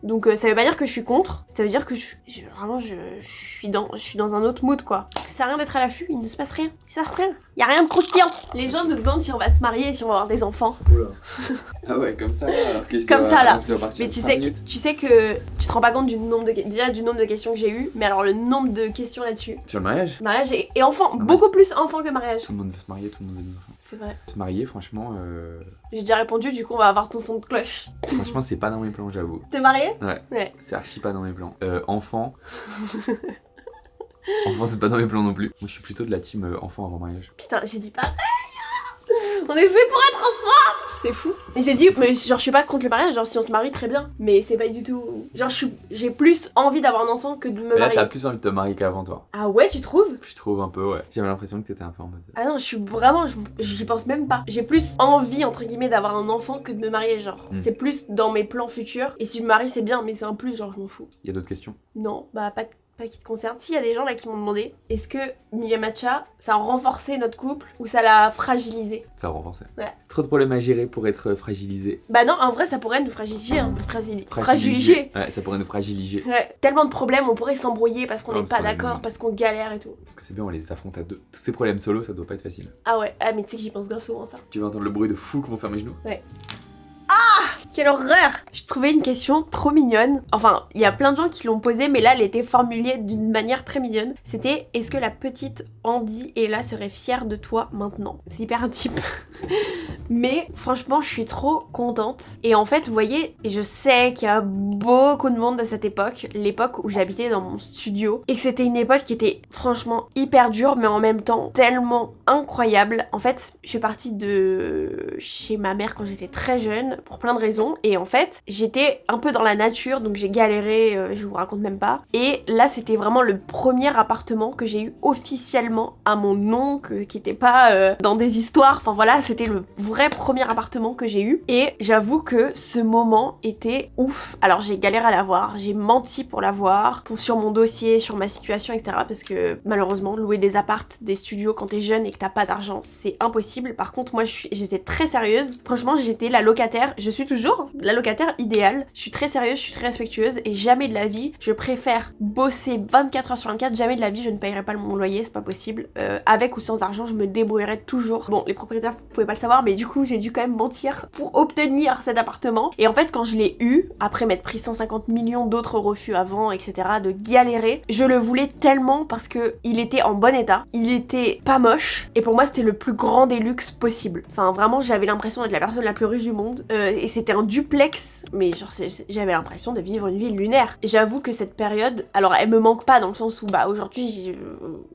Donc, ça veut pas dire que je suis contre. Ça veut dire que je suis dans un autre mood quoi. Ça sert à rien d'être à l'affût. Il ne se passe rien. Il se passe rien. Y a rien de croustillant. Les gens nous demandent si on va se marier, si on va avoir des enfants. Oula. Ah ouais, comme ça là. Alors que comme ça là. Mais tu sais que tu te rends pas compte du nombre de questions que j'ai eues, mais alors le nombre de questions là-dessus. Sur le mariage. Mariage et enfant, beaucoup plus enfant que mariage. Tout le monde veut se marier, tout le monde veut des enfants. C'est vrai. Se marier, franchement. J'ai déjà répondu, du coup on va avoir ton son de cloche. Franchement, c'est pas dans mes plans, j'avoue. T'es marié? Ouais. C'est archi pas dans mes plans. Enfant. Enfant, c'est pas dans mes plans non plus. Moi, je suis plutôt de la team enfant avant mariage. Putain, j'ai dit pareil. On est fait pour être ensemble. C'est fou. Et j'ai dit, mais genre je suis pas contre le mariage, genre si on se marie très bien. Mais c'est pas du tout. Genre j'ai plus envie d'avoir un enfant que de me marier. Mais là t'as plus envie de te marier qu'avant toi. Ah ouais, tu trouves? Je trouve un peu, ouais. J'avais l'impression que t'étais un peu en mode. Ah non, je suis vraiment, j'y pense même pas. J'ai plus envie entre guillemets d'avoir un enfant que de me marier, genre. C'est plus dans mes plans futurs. Et si je me marie c'est bien, mais c'est un plus, genre je m'en fous. Y a d'autres questions? Non, bah pas qui te concerne. Si, il y a des gens là qui m'ont demandé, est-ce que Millie Matcha, ça a renforcé notre couple ou ça l'a fragilisé? Ça a renforcé. Ouais. Trop de problèmes à gérer pour être fragilisé. Bah non, en vrai, ça pourrait nous fragiliser, hein. Fragiliser. Ouais, ça pourrait nous fragiliser. Ouais. Tellement de problèmes, on pourrait s'embrouiller parce qu'on n'est pas d'accord, parce qu'on galère et tout. Parce que c'est bien, on les affronte à deux. Tous ces problèmes solo, ça doit pas être facile. Ah ouais, ah mais tu sais que j'y pense grave souvent ça. Tu vas entendre le bruit de fou qui vont faire mes genoux. Ouais. Quelle horreur! Je trouvais une question trop mignonne. Enfin, il y a plein de gens qui l'ont posée, mais là, elle était formulée d'une manière très mignonne. C'était, est-ce que la petite Andy Ella serait fière de toi maintenant? C'est hyper intime. Mais franchement, je suis trop contente. Et en fait, vous voyez, je sais qu'il y a beaucoup de monde de cette époque, l'époque où j'habitais dans mon studio, et que c'était une époque qui était franchement hyper dure, mais en même temps tellement incroyable. En fait, je suis partie de chez ma mère quand j'étais très jeune, pour plein de raisons. Et en fait, j'étais un peu dans la nature, donc j'ai galéré, je vous raconte même pas. Et là, c'était vraiment le premier appartement que j'ai eu officiellement à mon nom, qui était pas dans des histoires. Enfin voilà, c'était le vrai premier appartement que j'ai eu. Et j'avoue que ce moment était ouf. Alors j'ai galéré à l'avoir, j'ai menti pour l'avoir, sur mon dossier, sur ma situation, etc. Parce que malheureusement, louer des appartes, des studios quand t'es jeune et que t'as pas d'argent, c'est impossible. Par contre, moi, j'étais très sérieuse. Franchement, j'étais la locataire, je suis toujours la locataire idéale. Je suis très sérieuse, je suis très respectueuse et jamais de la vie, je préfère bosser 24 heures sur 24, jamais de la vie je ne payerai pas mon loyer, c'est pas possible. Avec ou sans argent, je me débrouillerai toujours. Bon, les propriétaires pouvaient pas le savoir, mais du coup, j'ai dû quand même mentir pour obtenir cet appartement. Et en fait, quand je l'ai eu, après m'être pris 150 millions d'autres refus avant, etc., de galérer, je le voulais tellement parce que il était en bon état, il était pas moche, et pour moi, c'était le plus grand des luxes possible. Enfin, vraiment, j'avais l'impression d'être la personne la plus riche du monde, et c'était un duplex, mais genre j'avais l'impression de vivre une vie lunaire. J'avoue que cette période, alors elle me manque pas dans le sens où bah aujourd'hui,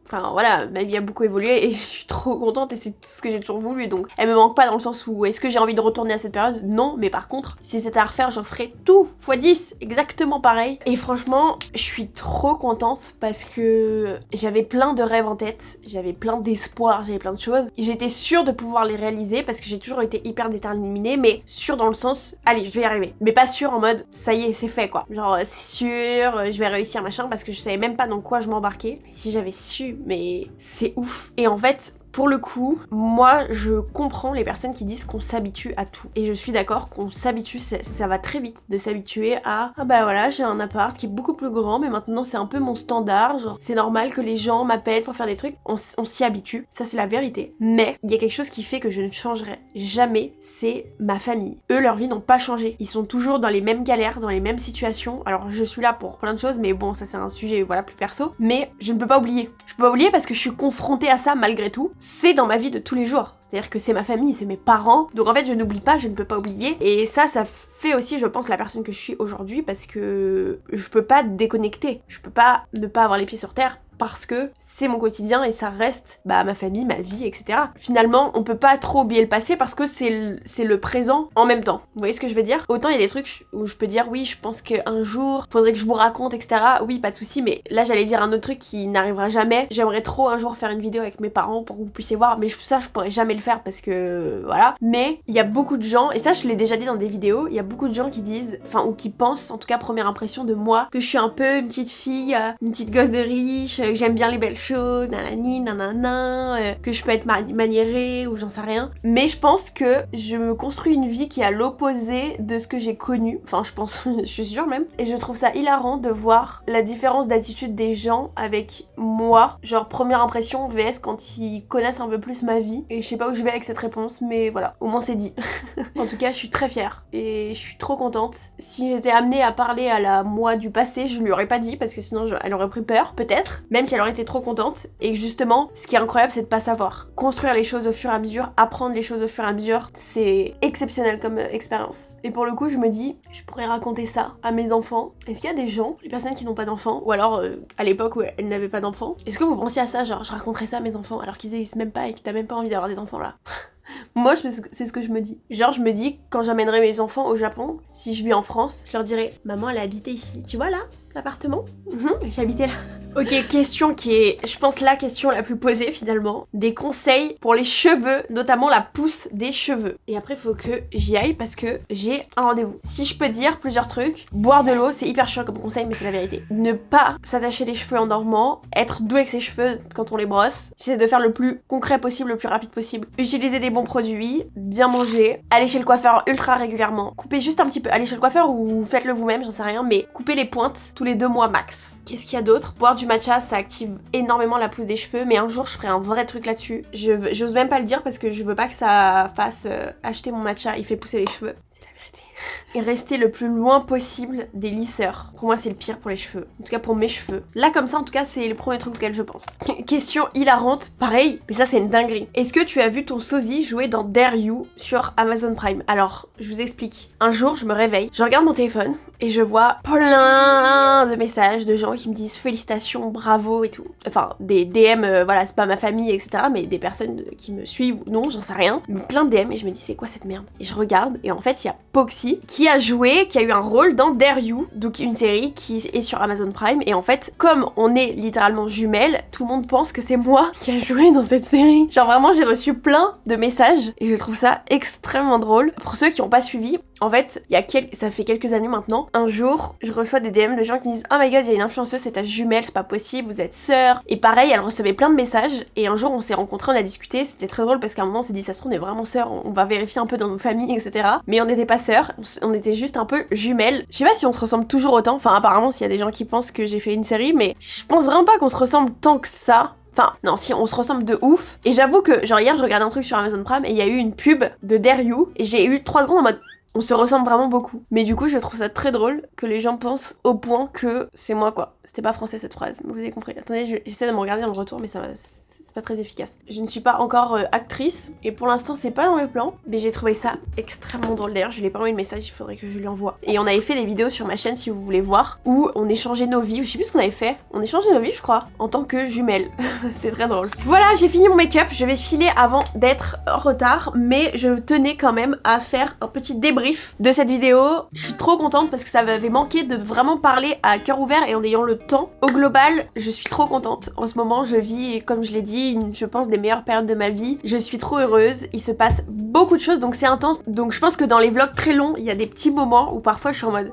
enfin voilà, ma vie a beaucoup évolué et je suis trop contente et c'est tout ce que j'ai toujours voulu, donc elle me manque pas dans le sens où est-ce que j'ai envie de retourner à cette période? Non, mais par contre, si c'était à refaire, j'en ferais tout x 10, exactement pareil. Et franchement, je suis trop contente parce que j'avais plein de rêves en tête, j'avais plein d'espoir, j'avais plein de choses. J'étais sûre de pouvoir les réaliser parce que j'ai toujours été hyper déterminée, mais sûre dans le sens allez, je vais y arriver. Mais pas sûr en mode, ça y est, c'est fait quoi. Genre, c'est sûr, je vais réussir machin, parce que je savais même pas dans quoi je m'embarquais. Si j'avais su, mais c'est ouf. Et en fait, pour le coup, moi, je comprends les personnes qui disent qu'on s'habitue à tout. Et je suis d'accord qu'on s'habitue, ça va très vite de s'habituer à ah bah voilà, j'ai un appart qui est beaucoup plus grand, mais maintenant c'est un peu mon standard, genre c'est normal que les gens m'appellent pour faire des trucs. On s'y habitue, ça c'est la vérité. Mais il y a quelque chose qui fait que je ne changerai jamais, c'est ma famille. Eux, leur vie n'ont pas changé. Ils sont toujours dans les mêmes galères, dans les mêmes situations. Alors je suis là pour plein de choses, mais bon, ça c'est un sujet voilà plus perso. Mais je ne peux pas oublier. Je peux pas oublier parce que je suis confrontée à ça malgré tout. C'est dans ma vie de tous les jours. C'est-à-dire que c'est ma famille, c'est mes parents. Donc en fait, je n'oublie pas, je ne peux pas oublier. Et ça fait aussi, je pense, la personne que je suis aujourd'hui parce que je peux pas déconnecter. Je peux pas ne pas avoir les pieds sur terre parce que c'est mon quotidien et ça reste ma famille, ma vie, etc. Finalement, on peut pas trop oublier le passé parce que c'est le présent en même temps. Vous voyez ce que je veux dire? Autant il y a des trucs où je peux dire oui, je pense qu'un jour, faudrait que je vous raconte, etc. Oui, pas de souci, mais là j'allais dire un autre truc qui n'arrivera jamais. J'aimerais trop un jour faire une vidéo avec mes parents pour que vous puissiez voir, mais ça je pourrais jamais le faire parce que voilà. Mais il y a beaucoup de gens, et ça je l'ai déjà dit dans des vidéos, il y a beaucoup de gens qui disent, enfin ou qui pensent, en tout cas première impression de moi, que je suis un peu une petite fille, une petite gosse de riche, que j'aime bien les belles choses, nanani, nanana, que je peux être maniérée ou j'en sais rien. Mais je pense que je me construis une vie qui est à l'opposé de ce que j'ai connu, enfin je pense, je suis sûre même, et je trouve ça hilarant de voir la différence d'attitude des gens avec moi, genre première impression vs quand ils connaissent un peu plus ma vie, et je sais pas où je vais avec cette réponse, mais voilà, au moins c'est dit. En tout cas, je suis très fière, et je suis trop contente. Si j'étais amenée à parler à la moi du passé, je lui aurais pas dit, parce que sinon elle aurait pris peur, peut-être, même si elle aurait été trop contente, et justement, ce qui est incroyable, c'est de pas savoir. Construire les choses au fur et à mesure, apprendre les choses au fur et à mesure, c'est exceptionnel comme expérience. Et pour le coup, je me dis, je pourrais raconter ça à mes enfants. Est-ce qu'il y a des gens, les personnes qui n'ont pas d'enfants, ou alors à l'époque où elles n'avaient pas d'enfants, est-ce que vous pensiez à ça, genre je raconterais ça à mes enfants alors qu'ils existent même pas et que t'as même pas envie d'avoir des enfants là? Moi, c'est ce que je me dis. Genre, je me dis, quand j'amènerai mes enfants au Japon, si je vis en France, je leur dirai, maman, elle a habité ici. Tu vois là, l'appartement? J'ai habité là. Ok, question qui est, je pense, la question la plus posée finalement. Des conseils pour les cheveux, notamment la pousse des cheveux. Et après, faut que j'y aille parce que j'ai un rendez-vous. Si je peux dire plusieurs trucs, boire de l'eau, c'est hyper chiant comme conseil, mais c'est la vérité. Ne pas s'attacher les cheveux en dormant, être doux avec ses cheveux quand on les brosse. J'essaie de faire le plus concret possible, le plus rapide possible. Utiliser des bons produits, bien manger, aller chez le coiffeur ultra régulièrement. Coupez juste un petit peu, allez chez le coiffeur ou faites-le vous-même, j'en sais rien, mais coupez les pointes tous les 2 mois max. Qu'est-ce qu'il y a d'autre? Boire du matcha, ça active énormément la pousse des cheveux, mais un jour je ferai un vrai truc là-dessus. J'ose même pas le dire parce que je veux pas que ça fasse acheter mon matcha, il fait pousser les cheveux. C'est la vérité. Et rester le plus loin possible des lisseurs. Pour moi, c'est le pire pour les cheveux. En tout cas, pour mes cheveux. Là, comme ça, en tout cas, c'est le premier truc auquel je pense. Question hilarante, pareil, mais ça, c'est une dinguerie. Est-ce que tu as vu ton sosie jouer dans Dare You sur Amazon Prime? Alors, je vous explique. Un jour, je me réveille, je regarde mon téléphone et je vois plein de messages de gens qui me disent félicitations, bravo et tout. Enfin, des DM, voilà, c'est pas ma famille, etc., mais des personnes qui me suivent ou non, j'en sais rien. Mais plein de DM et je me dis, c'est quoi cette merde? Et je regarde et en fait, il y a Poxy qui a joué, qui a eu un rôle dans Dare You, donc une série qui est sur Amazon Prime. Et en fait, comme on est littéralement jumelles, tout le monde pense que c'est moi qui a joué dans cette série. Genre vraiment, j'ai reçu plein de messages et je trouve ça extrêmement drôle. Pour ceux qui n'ont pas suivi, en fait, ça fait quelques années maintenant, un jour, je reçois des DM de gens qui disent « Oh my god, il y a une influenceuse, c'est ta jumelle, c'est pas possible, vous êtes sœurs. » Et pareil, elle recevait plein de messages et un jour, on s'est rencontrés, on a discuté, c'était très drôle parce qu'à un moment, on s'est dit « Ça se trouve, on est vraiment sœurs, on va vérifier un peu dans nos familles, etc. » Mais on n'était pas sœurs, on était juste un peu jumelles. Je sais pas si on se ressemble toujours autant, enfin apparemment, s'il y a des gens qui pensent que j'ai fait une série, mais je pense vraiment pas qu'on se ressemble tant que ça. Enfin, non, si, on se ressemble de ouf. Et j'avoue que, genre hier, je regardais un truc sur Amazon Prime et il y a eu une pub de Dare You et j'ai eu 3 secondes en mode... On se ressemble vraiment beaucoup. Mais du coup, je trouve ça très drôle que les gens pensent au point que c'est moi, quoi. C'était pas français cette phrase, vous avez compris. Attendez, j'essaie de me regarder dans le retour, mais ça va... C'est pas très efficace. Je ne suis pas encore actrice, et pour l'instant, c'est pas dans mes plans, mais j'ai trouvé ça extrêmement drôle. D'ailleurs, je lui ai pas envoyé le message, il faudrait que je lui envoie. Et on avait fait des vidéos sur ma chaîne, si vous voulez voir, où on échangeait nos vies, je sais plus ce qu'on avait fait. On échangeait nos vies, je crois, en tant que jumelles. C'était très drôle. Voilà, j'ai fini mon make-up, je vais filer avant d'être en retard, mais je tenais quand même à faire un petit débrief de cette vidéo. Je suis trop contente parce que ça m'avait manqué de vraiment parler à cœur ouvert et en ayant le temps. Au global, je suis trop contente. En ce moment, je vis, comme je l'ai dit, je pense, des meilleures périodes de ma vie. Je suis trop heureuse, il se passe beaucoup de choses, donc c'est intense. Donc je pense que dans les vlogs très longs, il y a des petits moments où parfois je suis en mode...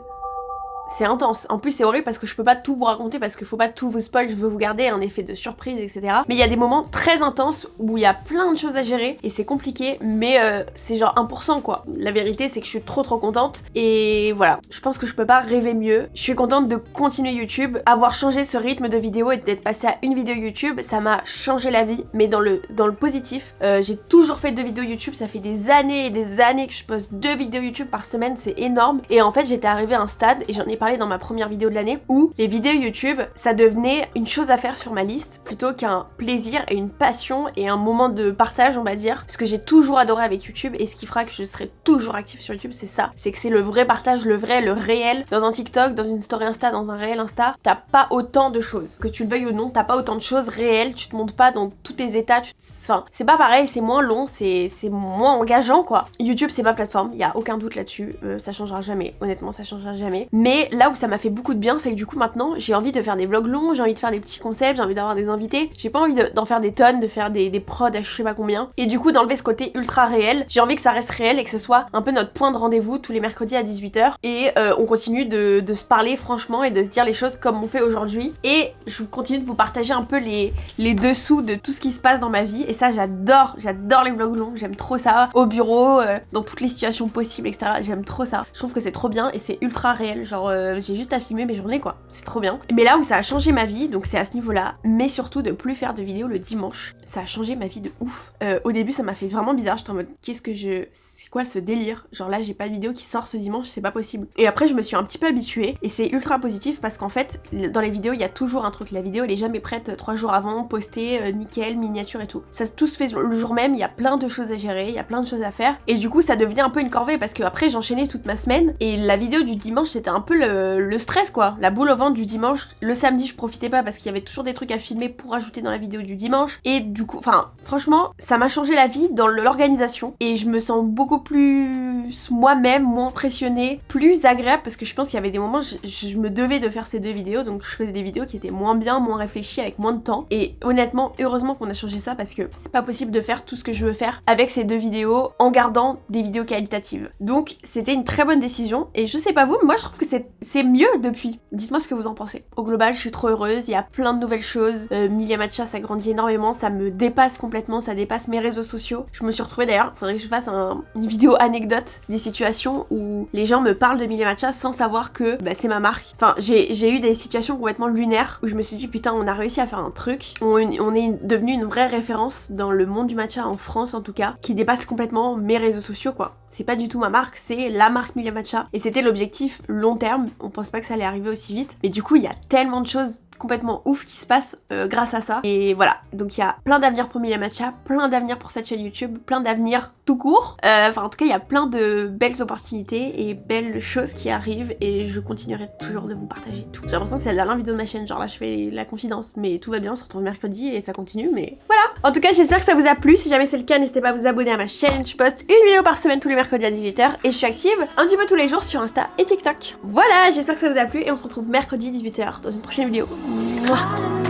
C'est intense. En plus, c'est horrible parce que je peux pas tout vous raconter parce qu'il faut pas tout vous spoil, je veux vous garder un effet de surprise, etc. Mais il y a des moments très intenses où il y a plein de choses à gérer et c'est compliqué, mais c'est genre 1% quoi. La vérité, c'est que je suis trop contente et voilà. Je pense que je peux pas rêver mieux. Je suis contente de continuer YouTube, avoir changé ce rythme de vidéo et d'être passée à une vidéo YouTube, ça m'a changé la vie, mais dans le positif. J'ai toujours fait 2 vidéos YouTube, ça fait des années et des années que je poste 2 vidéos YouTube par semaine, c'est énorme. Et en fait, j'étais arrivée à un stade et j'en ai parlé dans ma première vidéo de l'année, où les vidéos YouTube, ça devenait une chose à faire sur ma liste plutôt qu'un plaisir et une passion et un moment de partage, on va dire. Ce que j'ai toujours adoré avec YouTube et ce qui fera que je serai toujours active sur YouTube, c'est ça. C'est que c'est le vrai partage, le vrai, le réel. Dans un TikTok, dans une story Insta, dans un réel Insta, t'as pas autant de choses. Que tu le veuilles ou non, t'as pas autant de choses réelles, tu te montres pas dans tous tes états, enfin, c'est pas pareil, c'est moins long, c'est moins engageant quoi. YouTube c'est ma plateforme, y a aucun doute là-dessus, ça changera jamais, honnêtement ça changera jamais. Mais là où ça m'a fait beaucoup de bien, c'est que du coup maintenant j'ai envie de faire des vlogs longs, j'ai envie de faire des petits concepts, j'ai envie d'avoir des invités, j'ai pas envie d'en faire des tonnes, de faire des prods à je sais pas combien, et du coup d'enlever ce côté ultra réel, j'ai envie que ça reste réel et que ce soit un peu notre point de rendez-vous tous les mercredis à 18h, et on continue de se parler franchement et de se dire les choses comme on fait aujourd'hui, et je continue de vous partager un peu les dessous de tout ce qui se passe dans ma vie, et ça j'adore les vlogs longs, j'aime trop ça, au bureau, dans toutes les situations possibles, etc. J'aime trop ça, je trouve que c'est trop bien et c'est ultra réel, genre j'ai juste à filmer mes journées quoi, c'est trop bien. Mais là où ça a changé ma vie, donc c'est à ce niveau-là, mais surtout de plus faire de vidéos le dimanche, ça a changé ma vie de ouf. Au début ça m'a fait vraiment bizarre, j'étais en mode c'est quoi ce délire, genre là j'ai pas de vidéo qui sort ce dimanche, c'est pas possible. Et après je me suis un petit peu habituée et c'est ultra positif parce qu'en fait dans les vidéos il y a toujours un truc, la vidéo elle est jamais prête 3 jours avant, postée, nickel, miniature et tout. Ça tout se fait le jour même, il y a plein de choses à gérer, il y a plein de choses à faire et du coup ça devenait un peu une corvée parce que après j'enchaînais toute ma semaine et la vidéo du dimanche c'était un peu le stress quoi, la boule au ventre du dimanche. Le samedi je profitais pas parce qu'il y avait toujours des trucs à filmer pour ajouter dans la vidéo du dimanche et du coup, enfin franchement ça m'a changé la vie dans l'organisation et je me sens beaucoup plus moi-même, moins pressionnée, plus agréable parce que je pense qu'il y avait des moments je me devais de faire ces 2 vidéos, donc je faisais des vidéos qui étaient moins bien, moins réfléchies, avec moins de temps et honnêtement heureusement qu'on a changé ça parce que c'est pas possible de faire tout ce que je veux faire avec ces 2 vidéos en gardant des vidéos qualitatives. Donc c'était une très bonne décision et je sais pas vous, mais moi je trouve que c'est mieux depuis. Dites-moi ce que vous en pensez. Au global je suis trop heureuse, il y a plein de nouvelles choses, Millie Matcha ça grandit énormément, ça me dépasse complètement, ça dépasse mes réseaux sociaux. Je me suis retrouvée d'ailleurs, faudrait que je fasse une vidéo anecdote des situations où les gens me parlent de Millie Matcha sans savoir que bah, c'est ma marque. Enfin j'ai eu des situations complètement lunaires où je me suis dit putain on a réussi à faire un truc, on est devenu une vraie référence dans le monde du matcha en France en tout cas, qui dépasse complètement mes réseaux sociaux quoi. C'est pas du tout ma marque, c'est la marque Millie Matcha et c'était l'objectif long terme, on pense pas que ça allait arriver aussi vite, mais du coup il y a tellement de choses complètement ouf qui se passe grâce à ça et voilà, donc il y a plein d'avenir pour Millie Matcha, plein d'avenir pour cette chaîne YouTube, plein d'avenir tout court, enfin en tout cas il y a plein de belles opportunités et belles choses qui arrivent et je continuerai toujours de vous partager tout. J'ai l'impression que c'est la dernière vidéo de ma chaîne, genre là je fais la confidence, mais tout va bien, on se retrouve mercredi et ça continue, mais voilà. En tout cas j'espère que ça vous a plu, si jamais c'est le cas n'hésitez pas à vous abonner à ma chaîne, je poste une vidéo par semaine tous les mercredis à 18h et je suis active un petit peu tous les jours sur Insta et TikTok. Voilà, j'espère que ça vous a plu et on se retrouve mercredi 18h dans une prochaine vidéo. Mouah.